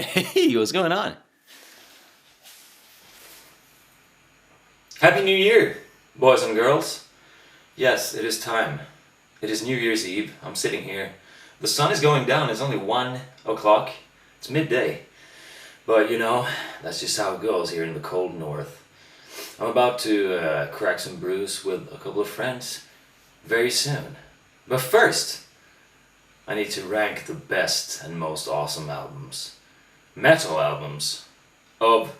Hey, what's going on? Happy New Year, boys and girls. Yes, it is time. It is New Year's Eve. I'm sitting here. The sun is going down. It's only 1 o'clock. It's midday. But you know, that's just how it goes here in the cold north. I'm about to crack some brews with a couple of friends very soon. But first, I need to rank the best and most awesome albums, metal albums of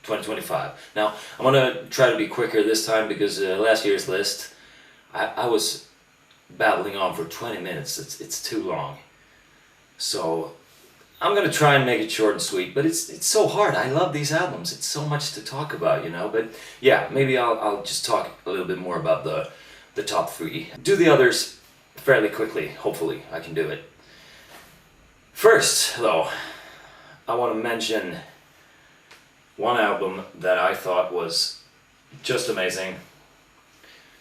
2025. Now, I'm gonna try to be quicker this time because last year's list, I was battling on for 20 minutes. It's too long. So I'm gonna try and make it short and sweet, but it's so hard. I love these albums. It's so much to talk about, you know. But yeah, maybe I'll just talk a little bit more about the top three. Do the others fairly quickly. Hopefully, I can do it. First, though, I want to mention one album that I thought was just amazing.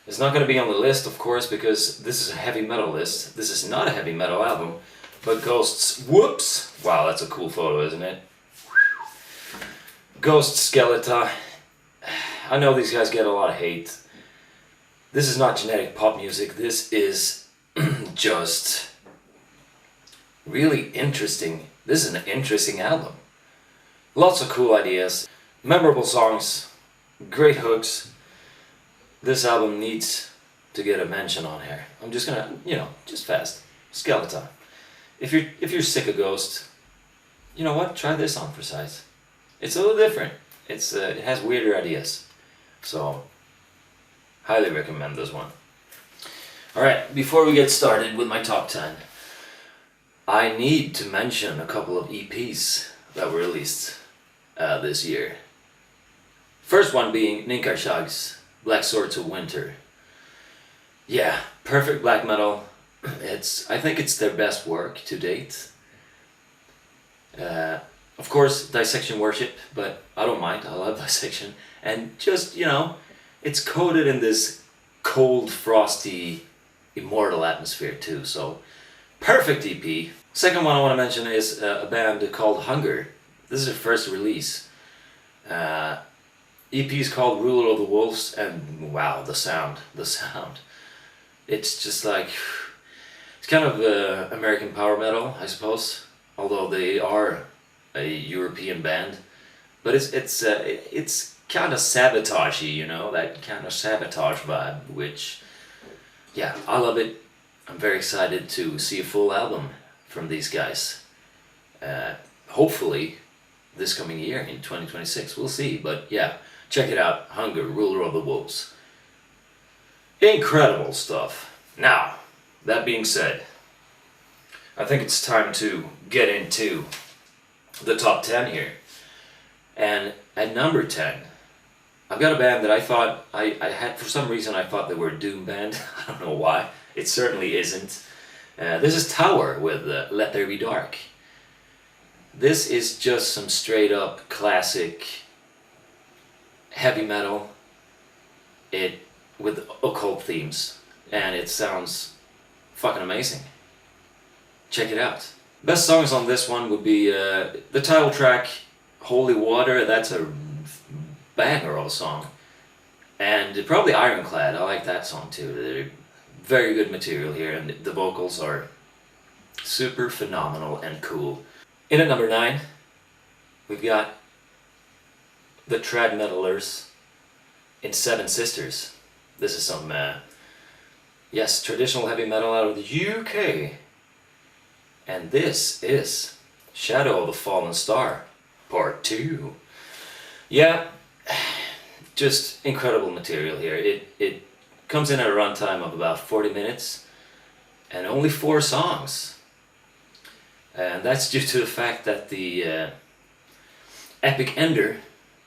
It's not going to be on the list, of course, because this is a heavy metal list. This is not a heavy metal album, but Ghost's Whoops. Wow, that's a cool photo, isn't it? Ghost Skeleton. I know these guys get a lot of hate. This is not genetic pop music. This is just really interesting. This is an interesting album. Lots of cool ideas, memorable songs, great hooks. This album needs to get a mention on here. I'm just gonna, just fast. Skeleton. If you're sick of Ghost, you know what? Try this on for size. It's a little different. It has weirder ideas. So, highly recommend this one. Alright, before we get started with my top 10, I need to mention a couple of EPs that were released this year. First one being Ninkarshag's Black Swords of Winter. Yeah, perfect black metal. I think it's their best work to date. Of course, Dissection Worship, but I don't mind. I love Dissection. And just, it's coated in this cold, frosty, immortal atmosphere too. So, perfect EP. Second one I want to mention is a band called Hunger. This is their first release. EP is called Ruler of the Wolves, and wow, the sound. It's just like, it's kind of American power metal, I suppose, although they are a European band. But it's kind of sabotagey, that kind of sabotage vibe, which, yeah, I love it. I'm very excited to see a full album from these guys. Hopefully this coming year in 2026, we'll see. But yeah, check it out. Hunger, Ruler of the Wolves. Incredible stuff. Now, that being said, I think it's time to get into the top 10 here. And at number 10, I've got a band that I thought, I had, for some reason I thought they were a doom band. I don't know why. It certainly isn't. This is Tower with Let There Be Dark. This is just some straight up classic heavy metal with occult themes, and it sounds fucking amazing. Check it out. Best songs on this one would be the title track, Holy Water. That's a banger of a song. And probably Ironclad. I like that song too. They're very good material here, and the vocals are super phenomenal and cool. In at number 9, we've got the Trad Metalers in Seven Sisters. This is some, traditional heavy metal out of the UK. And this is Shadow of the Fallen Star, Part 2. Yeah, just incredible material here. It comes in at a runtime of about 40 minutes and only 4 songs. And that's due to the fact that the Epic Ender,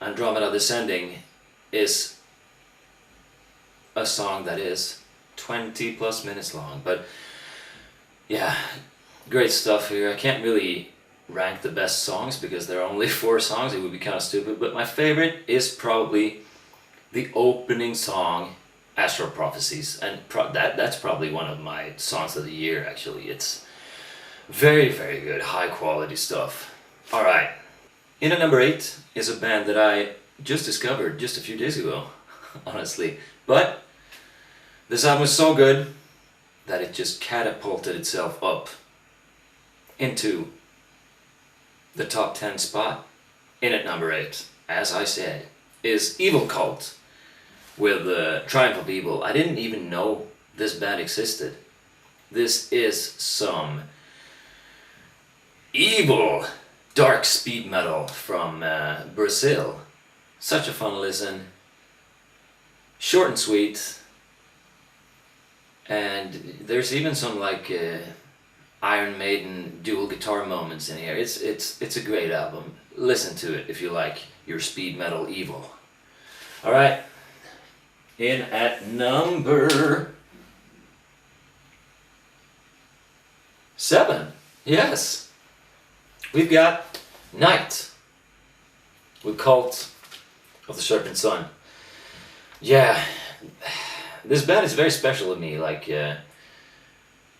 Andromeda Descending, is a song that is 20 plus minutes long. But yeah, great stuff here. I can't really rank the best songs because there are only 4 songs. It would be kind of stupid. But my favorite is probably the opening song, Astral Prophecies. And that's probably one of my songs of the year, actually. It's very, very good, high quality stuff. Alright. In at number 8 is a band that I just discovered just a few days ago, honestly. But this album is so good that it just catapulted itself up into the top 10 spot. In at number 8, as I said, is Evil Cult with Triumph of Evil. I didn't even know this band existed. This is some evil dark speed metal from Brazil. Such a fun listen. Short and sweet. And there's even some like Iron Maiden dual guitar moments in here. It's a great album. Listen to it if you like your speed metal evil. Alright. In at number 7. Yes. We've got Night with Cult of the Serpent Sun. Yeah. This band is very special to me. Like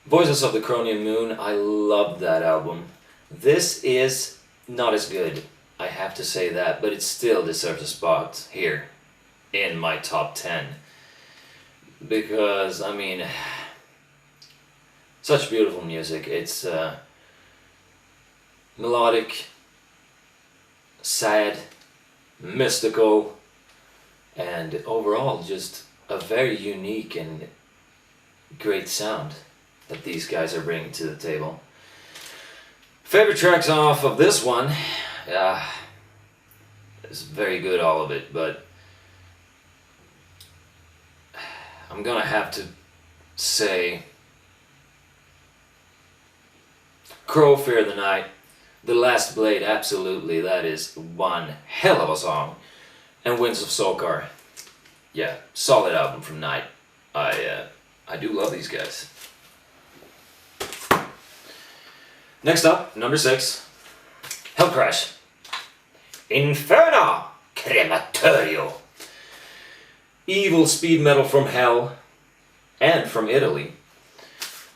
Voices of the Cronian Moon, I loved that album. This is not as good, I have to say that, but it still deserves a spot here in my top 10. Because, I mean, such beautiful music. It's melodic, sad, mystical, and overall just a very unique and great sound that these guys are bringing to the table. Favorite tracks off of this one, it's very good, all of it, but I'm gonna have to say Crow, Fear the Night, The Last Blade, absolutely, that is one hell of a song, and Winds of Solkar. Yeah, solid album from Night. I do love these guys. Next up, number 6, Hellcrash. Inferno Crematorio. Evil speed metal from hell and from Italy.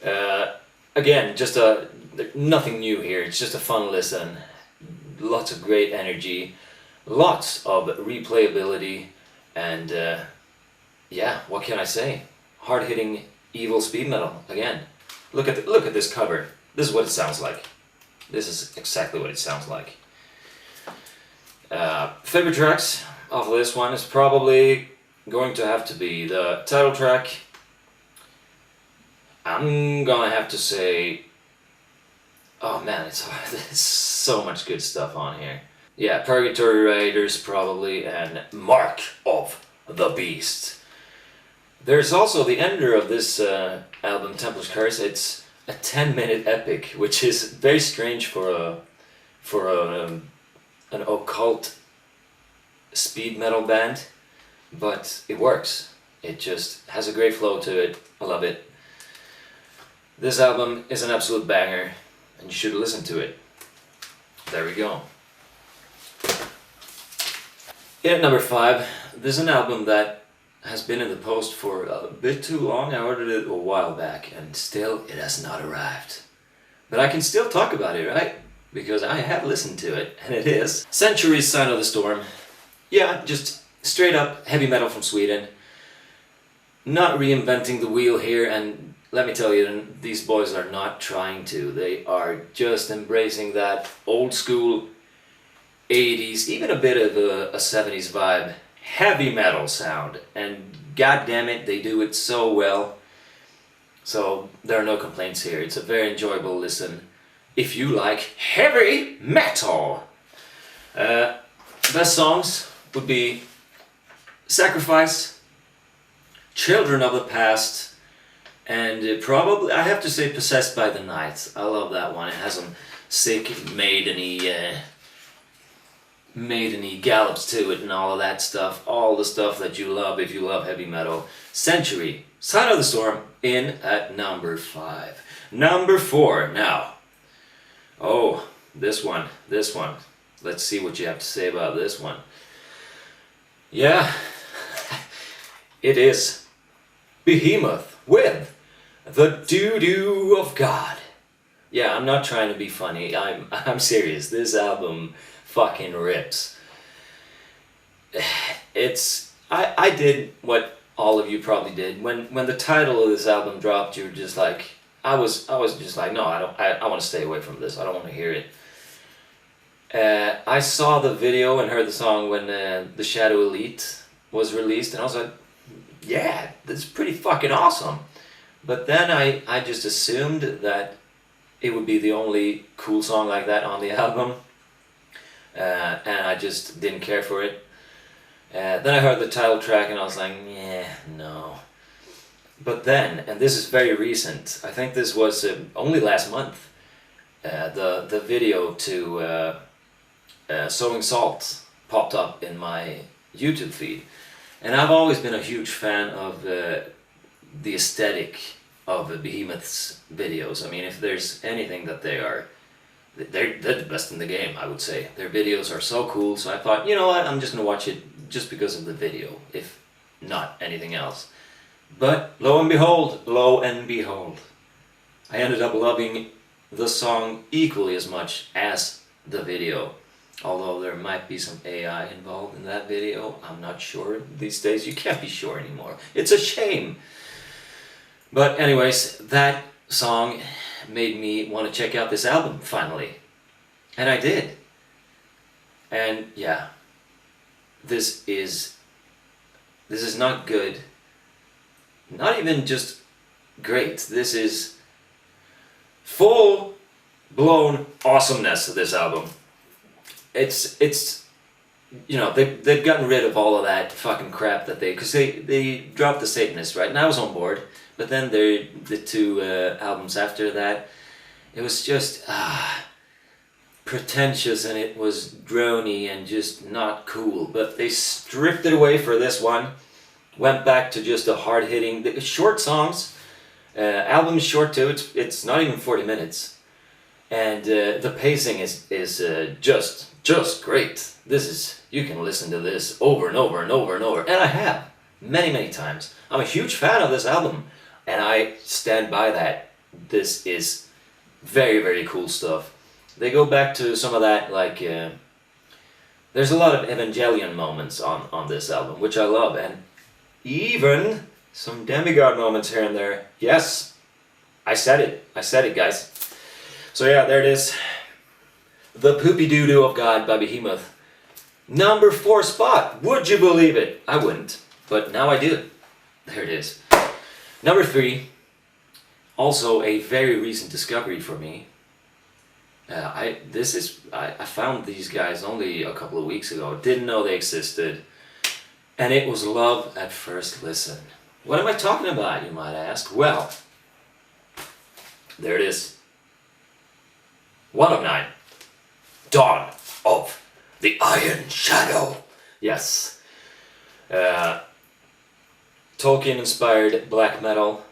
Again, just nothing new here. It's just a fun listen. Lots of great energy, lots of replayability, and yeah, what can I say? Hard-hitting evil speed metal again. Look at this cover. This is what it sounds like. This is exactly what it sounds like. Favorite tracks of this one is probably going to have to be the title track. I'm gonna have to say, oh man, it's hard. There's so much good stuff on here. Yeah, Purgatory Raiders probably, and Mark of the Beast. There's also the ender of this album, Templar's Curse. It's a 10-minute epic, which is very strange for an occult speed metal band, but it works. It just has a great flow to it. I love it. This album is an absolute banger, and you should listen to it. There we go. At number 5, there's an album that has been in the post for a bit too long. I ordered it a while back, and still it has not arrived. But I can still talk about it, right? Because I have listened to it, and it is Century's Sign of the Storm. Yeah, just straight up heavy metal from Sweden. Not reinventing the wheel here, and let me tell you, these boys are not trying to. They are just embracing that old school 80s, even a bit of a 70s vibe, heavy metal sound, and god damn it, they do it so well. So there are no complaints here. It's a very enjoyable listen if you like heavy metal. Best songs would be Sacrifice, Children of the Past, and probably, I have to say, Possessed by the Night. I love that one. It has some sick maideny gallops to it and all of that stuff. All the stuff that you love if you love heavy metal. Century, Sign of the Storm, in at number 5. Number 4, now. Oh, this one. Let's see what you have to say about this one. Yeah, it is Behemoth with The Doo-Doo of God. Yeah, I'm not trying to be funny. I'm serious. This album fucking rips. I did what all of you probably did. When the title of this album dropped, you were just like, I was just like, no, I want to stay away from this. I don't want to hear it. I saw the video and heard the song when the Shadow Elite was released, and I was like, yeah, this is pretty fucking awesome. But then I just assumed that it would be the only cool song like that on the album, and I just didn't care for it. Then I heard the title track and I was like, yeah, no. But then, and this is very recent, I think this was only last month, the video to Sowing Salt popped up in my YouTube feed. And I've always been a huge fan of the aesthetic of Behemoth's videos. I mean, if there's anything that they're the best in the game, I would say. Their videos are so cool, so I thought, you know what, I'm just gonna watch it just because of the video, if not anything else. But lo and behold, I ended up loving the song equally as much as the video. Although there might be some AI involved in that video, I'm not sure. These days you can't be sure anymore. It's a shame. But anyways, that song made me want to check out this album finally. And I did. And yeah, this is not good. Not even just great. This is full blown awesomeness of this album. It's you know, they've gotten rid of all of that fucking crap that because they dropped the Satanist, right? And I was on board, but then the two albums after that, it was just pretentious, and it was drony and just not cool. But they stripped it away for this one, went back to just a hard-hitting, short songs. Album is short too. It's not even 40 minutes, and the pacing is just great. You can listen to this over and over and over and over, and I have many times. I'm a huge fan of this album, and I stand by that. This is very cool stuff. They go back to some of that, like there's a lot of Evangelion moments on this album, which I love, and even some Demigod moments here and there. Yes, I said it, guys. So yeah, there it is. The Poopy Doo Doo of God by Behemoth. Number 4 spot. Would you believe it? I wouldn't, but now I do. There it is. Number 3. Also a very recent discovery for me. I found these guys only a couple of weeks ago. Didn't know they existed. And it was Love at First Listen. What am I talking about, you might ask? Well, there it is. 1 of 9. Dawn of the Iron Shadow. Yes. Tolkien-inspired black metal.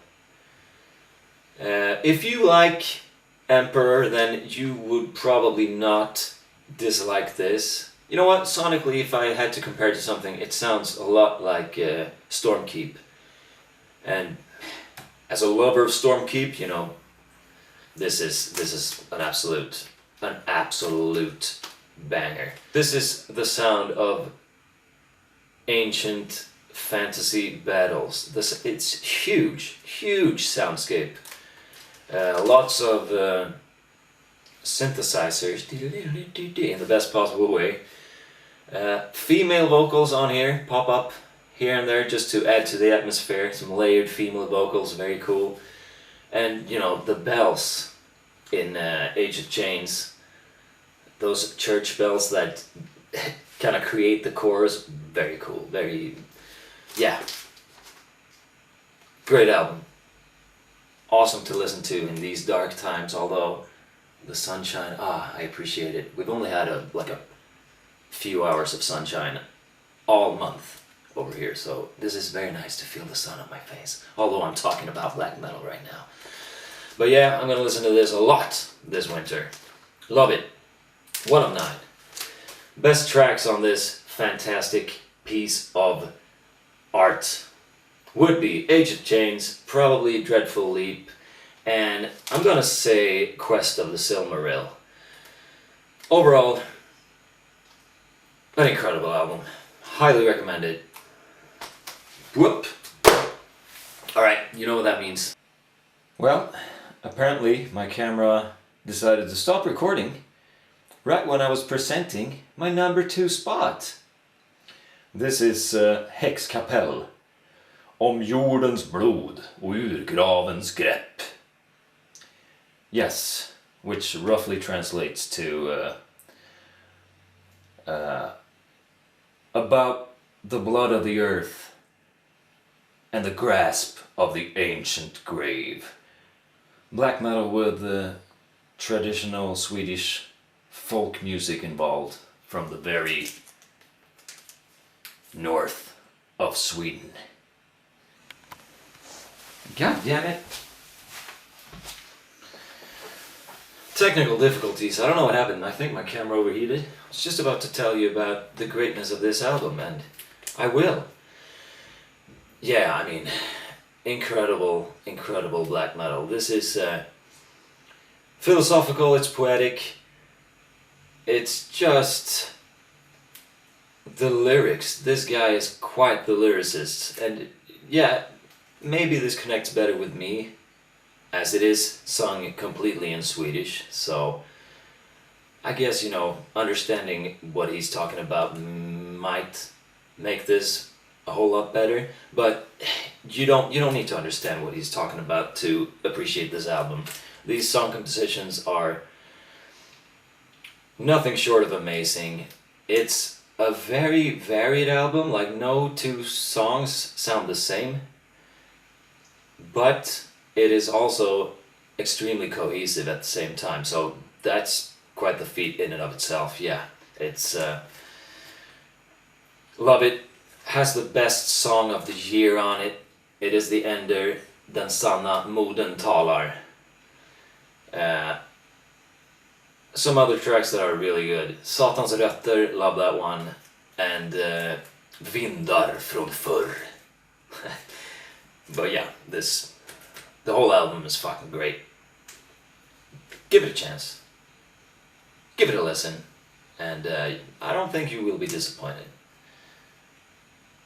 If you like Emperor, then you would probably not dislike this. You know what? Sonically, if I had to compare it to something, it sounds a lot like Stormkeep. And as a lover of Stormkeep, you know, this is an absolute banger. This is the sound of ancient fantasy battles. It's huge soundscape. Lots of synthesizers in the best possible way. Female vocals on here pop up here and there just to add to the atmosphere. Some layered female vocals, very cool. And you know, the bells in Age of Chains, those church bells that kind of create the chorus, very cool, yeah. Great album. Awesome to listen to in these dark times, although the sunshine, I appreciate it. We've only had a few hours of sunshine all month over here, so this is very nice to feel the sun on my face, although I'm talking about black metal right now. But yeah, I'm gonna listen to this a lot this winter. Love it. 1 of 9. Best tracks on this fantastic piece of art would be Age of Chains, probably Dreadful Leap, and I'm gonna say Quest of the Silmaril. Overall, an incredible album. Highly recommend it. Whoop! Alright, you know what that means. Well, apparently my camera decided to stop recording right when I was presenting my number 2 spot. This is Häxkapell. Om jordens blod och ur gravens grepp. Yes, which roughly translates to about the blood of the earth and the grasp of the ancient grave. Black metal with traditional Swedish folk music involved from the very north of Sweden. God damn it. Technical difficulties. I don't know what happened. I think my camera overheated. I was just about to tell you about the greatness of this album, and I will. Yeah, I mean, incredible, incredible black metal. This is philosophical, it's poetic. It's just the lyrics. This guy is quite the lyricist, and yeah, maybe this connects better with me, as it is sung completely in Swedish, so I guess, you know, understanding what he's talking about might make this a whole lot better, but you don't need to understand what he's talking about to appreciate this album. These song compositions are nothing short of amazing. It's a very varied album, like no 2 songs sound the same, but it is also extremely cohesive at the same time, so that's quite the feat in and of itself. Yeah, it's love it. Has the best song of the year on it. It is the ender, Den sanna moden talar. Some other tracks that are really good. Satans rötter, love that one, and Vindar från förr. But yeah, the whole album is fucking great. Give it a chance. Give it a listen, and I don't think you will be disappointed.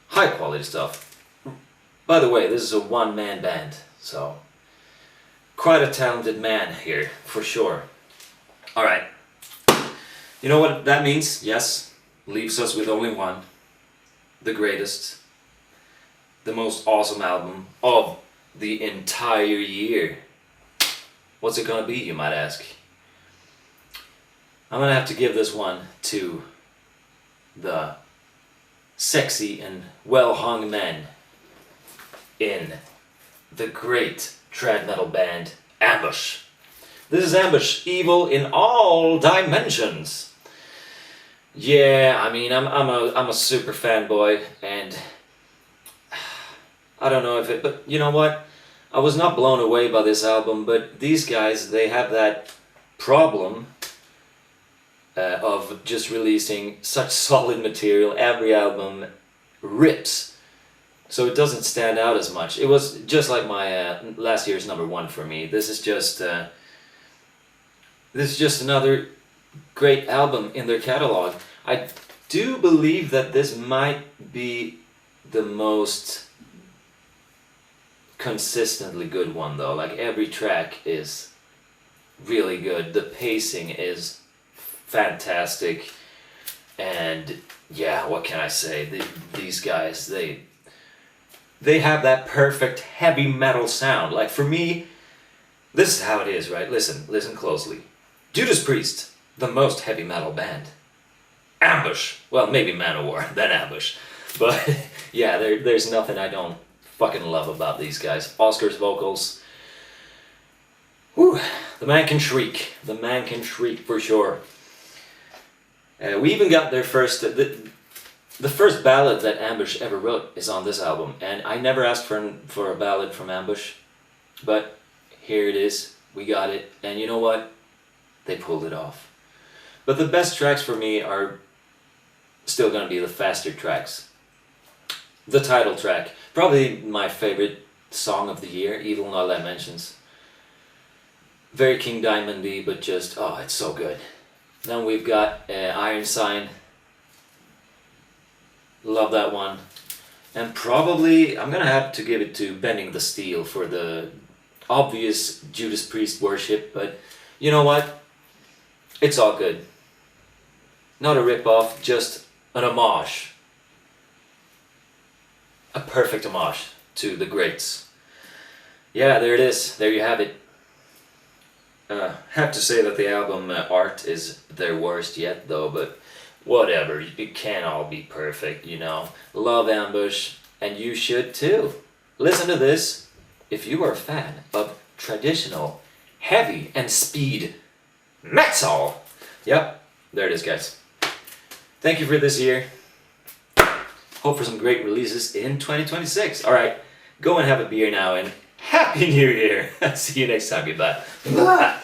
High quality stuff. By the way, this is a one-man band, so quite a talented man here, for sure. Alright. You know what that means? Yes. Leaves us with only one. The greatest. The most awesome album of the entire year. What's it gonna be, you might ask? I'm gonna have to give this one to the sexy and well-hung men in the great trad metal band Ambush. This is Ambush, evil in all dimensions. Yeah, I mean, I'm a super fanboy, and I don't know if it, but you know what? I was not blown away by this album, but these guys, they have that problem of just releasing such solid material. Every album rips, so it doesn't stand out as much. It was just like my last year's number 1 for me. This is just another great album in their catalog. I do believe that this might be the most consistently good one, though. Like, every track is really good. The pacing is fantastic, and yeah, what can I say? These guys, they have that perfect heavy metal sound. Like, for me, this is how it is, right? Listen closely. Judas Priest, the most heavy metal band. Ambush, well, maybe Manowar, then Ambush, but yeah, there's nothing I don't fucking love about these guys. Oscar's vocals, whew, the man can shriek. The man can shriek for sure. We even got their first, the first ballad that Ambush ever wrote is on this album, and I never asked for a ballad from Ambush, but here it is, we got it, and you know what? They pulled it off. But the best tracks for me are still going to be the faster tracks. The title track, probably my favorite song of the year, Evil in All Dimensions. Very King Diamondy, but just, oh, it's so good. Then we've got Iron Sign. Love that one. And probably, I'm gonna have to give it to Bending the Steel for the obvious Judas Priest worship, but you know what? It's all good. Not a rip-off, just an homage. A perfect homage to the greats. Yeah, there it is. There you have it. Have to say that the album art is their worst yet though, but whatever. It can't all be perfect, you know. Love Ambush, and you should too. Listen to this if you are a fan of traditional, heavy, and speed metal. Yep, there it is, guys. Thank you for this year. Hope for some great releases in 2026. Alright, go and have a beer now, and Happy New Year! See you next time, goodbye.